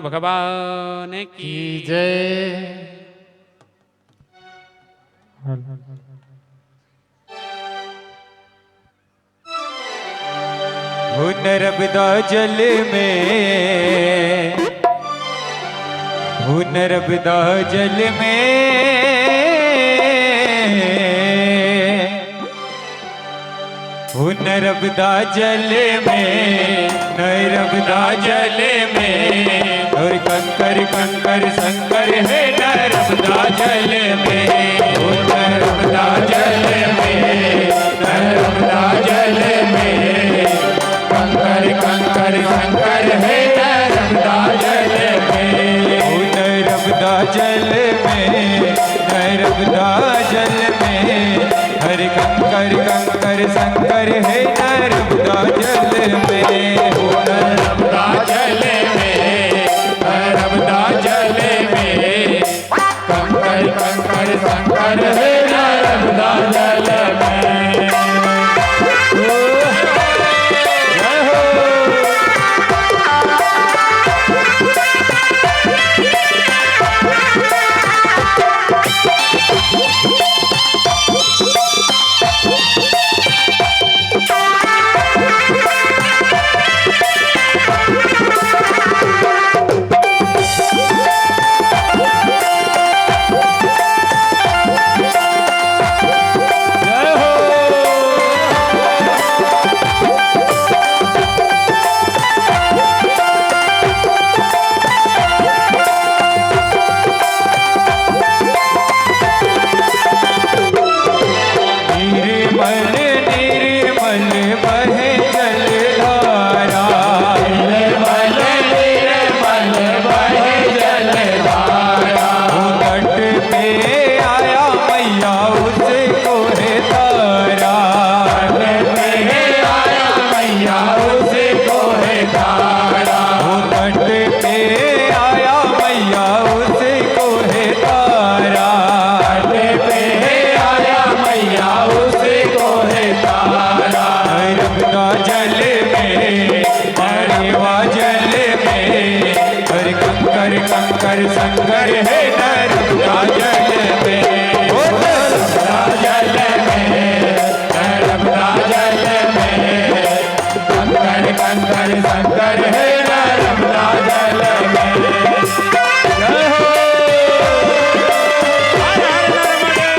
भगवान की जय। नर्मदा जल में, नर्मदा जल में, नर्मदा जल में, नर्मदा जल में, और कंकर कंकर शंकर है नर्मदा जल में, नर्मदा जल में, नर्मदा जल में, कंकर कंकर शंकर है नर्मदा जल में, नर्मदा जल में, नर्मदा जल में, हर कंकर कंकर शंकर है नर्मदा जल में, नर्मदा जल में, नर्मदा जल में, कंकर कंकर शंकर है नर्मदा जल में। कंकर शंकर है नर्मदा जल में, नर्मदा जल में, नर्मदा जल में, कंकर कंकर शंकर है नर्मदा जल में। जय हो हर हर नर्मदे।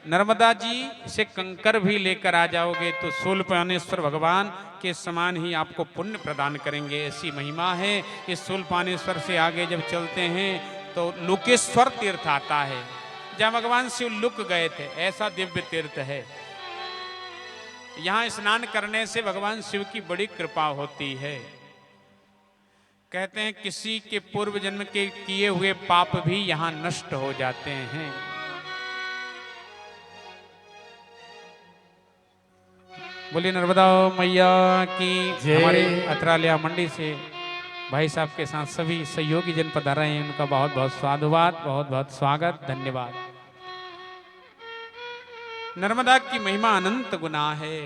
नर्मदा जी से कंकर भी लेकर आ जाओगे तो शूलपाणेश्वर भगवान के समान ही आपको पुण्य प्रदान करेंगे, ऐसी महिमा है। इस शूलपाणेश्वर से आगे जब चलते हैं तो लुकेश्वर तीर्थ आता है, जहाँ भगवान शिव लुक गए थे, ऐसा दिव्य तीर्थ है। यहाँ स्नान करने से भगवान शिव की बड़ी कृपा होती है। कहते हैं किसी के पूर्व जन्म के किए हुए पाप भी यहाँ नष्ट हो जाते हैं। बोलिए नर्मदा मैया की। हमारे अतरालिया मंडी से भाई साहब के साथ सभी सहयोगी जन पधारे हैं, उनका बहुत बहुत साधुवाद, बहुत बहुत स्वागत, धन्यवाद। नर्मदा की महिमा अनंत गुना है,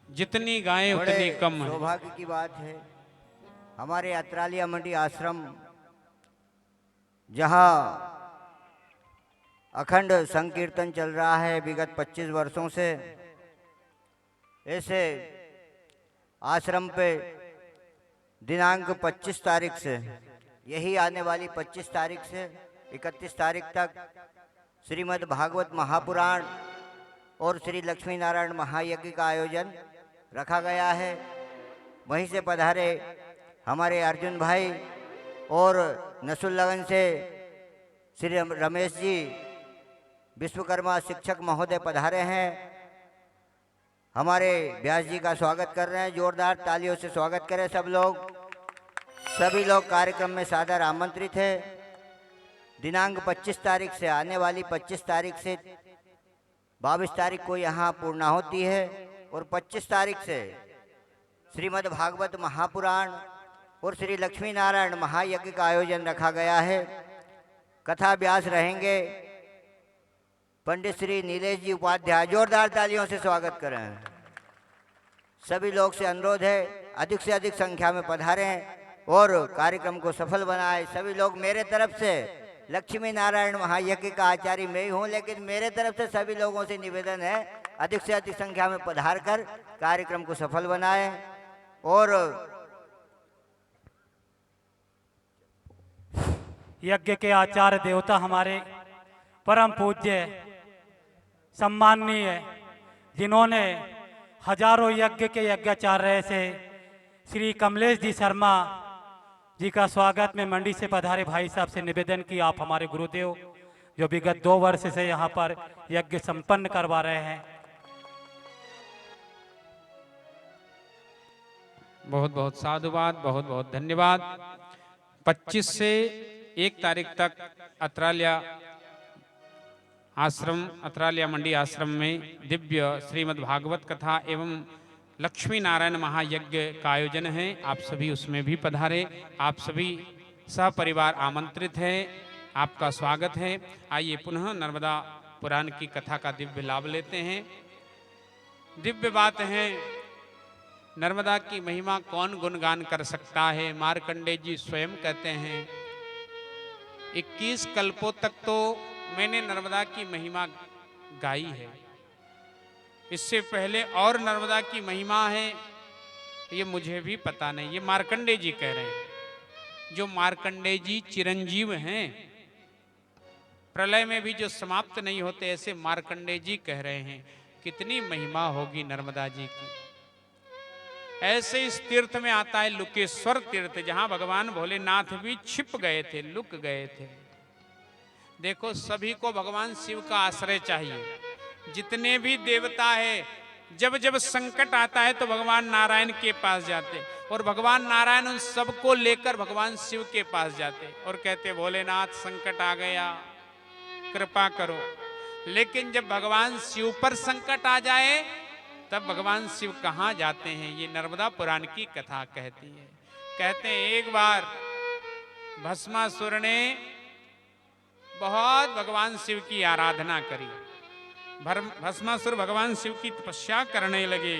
जितनी गाएं उतनी कम है। सौभाग्य की बात है, हमारे अतरालिया मंडी आश्रम जहां अखंड संकीर्तन चल रहा है विगत 25 वर्षों से, ऐसे आश्रम पे दिनांक 25 तारीख से, यही आने वाली 25 तारीख से 31 तारीख तक श्रीमद् भागवत महापुराण और श्री लक्ष्मी नारायण महायज्ञ का आयोजन रखा गया है। वहीं से पधारे हमारे अर्जुन भाई और नसुल्लगन से श्री रमेश जी विश्वकर्मा शिक्षक महोदय पधारे हैं। हमारे व्यास जी का स्वागत कर रहे हैं, जोरदार तालियों से स्वागत करें सब लोग। सभी लोग कार्यक्रम में सादर आमंत्रित है। दिनांक 25 तारीख से, आने वाली 25 तारीख से 22 तारीख को यहाँ पूर्णाहुति है और 25 तारीख से श्रीमद् भागवत महापुराण और श्री लक्ष्मी नारायण महायज्ञ का आयोजन रखा गया है। कथा व्यास रहेंगे पंडित श्री नीलेश जी उपाध्याय, जोरदार तालियों से स्वागत करें। सभी लोग से अनुरोध है अधिक से अधिक संख्या में पधारें और कार्यक्रम को सफल बनाएं। सभी लोग मेरे तरफ से, लक्ष्मी नारायण महायज्ञ का आचार्य मैं ही हूँ, लेकिन मेरे तरफ से सभी लोगों से निवेदन है अधिक से अधिक संख्या में पधार कर कार्यक्रम को सफल बनाएं। और यज्ञ के आचार्य देवता हमारे परम पूज्य सम्माननीय, जिन्होंने हजारों यज्ञ के यज्ञाचार्य से श्री कमलेश जी शर्मा जी का स्वागत में मंडी से पधारे भाई साहब से निवेदन की, आप हमारे गुरुदेव जो विगत 2 वर्ष से यहाँ पर यज्ञ संपन्न करवा रहे हैं। बहुत बहुत साधुवाद, बहुत बहुत धन्यवाद। 25 से 1 तारीख तक अतरालिया आश्रम, अतरालिया मंडी आश्रम में दिव्य श्रीमद् भागवत कथा एवं लक्ष्मी नारायण महायज्ञ का आयोजन है। आप सभी उसमें भी पधारे, आप सभी सपरिवार आमंत्रित हैं, आपका स्वागत है। आइए पुनः नर्मदा पुराण की कथा का दिव्य लाभ लेते हैं। दिव्य बात है, नर्मदा की महिमा कौन गुणगान कर सकता है। मार्कंडेय जी स्वयं कहते हैं 21 कल्पों तक तो मैंने नर्मदा की महिमा गाई है, इससे पहले और नर्मदा की महिमा है ये मुझे भी पता नहीं। ये मार्कंडेय जी कह रहे हैं, जो मार्कंडेय जी चिरंजीव हैं, प्रलय में भी जो समाप्त नहीं होते, ऐसे मार्कंडेय जी कह रहे हैं कितनी महिमा होगी नर्मदा जी की। ऐसे इस तीर्थ में आता है लुकेश्वर तीर्थ, जहां भगवान भोलेनाथ भी छिप गए थे, लुक गए थे। देखो सभी को भगवान शिव का आश्रय चाहिए। जितने भी देवता है, जब जब संकट आता है तो भगवान नारायण के पास जाते, और भगवान नारायण उन सबको लेकर भगवान शिव के पास जाते और कहते भोलेनाथ संकट आ गया, कृपा करो। लेकिन जब भगवान शिव पर संकट आ जाए तब भगवान शिव कहाँ जाते हैं, ये नर्मदा पुराण की कथा कहती है। कहते हैं एक बार भस्मासुर ने बहुत भगवान शिव की आराधना करी। भस्मासुर भगवान शिव की तपस्या करने लगे।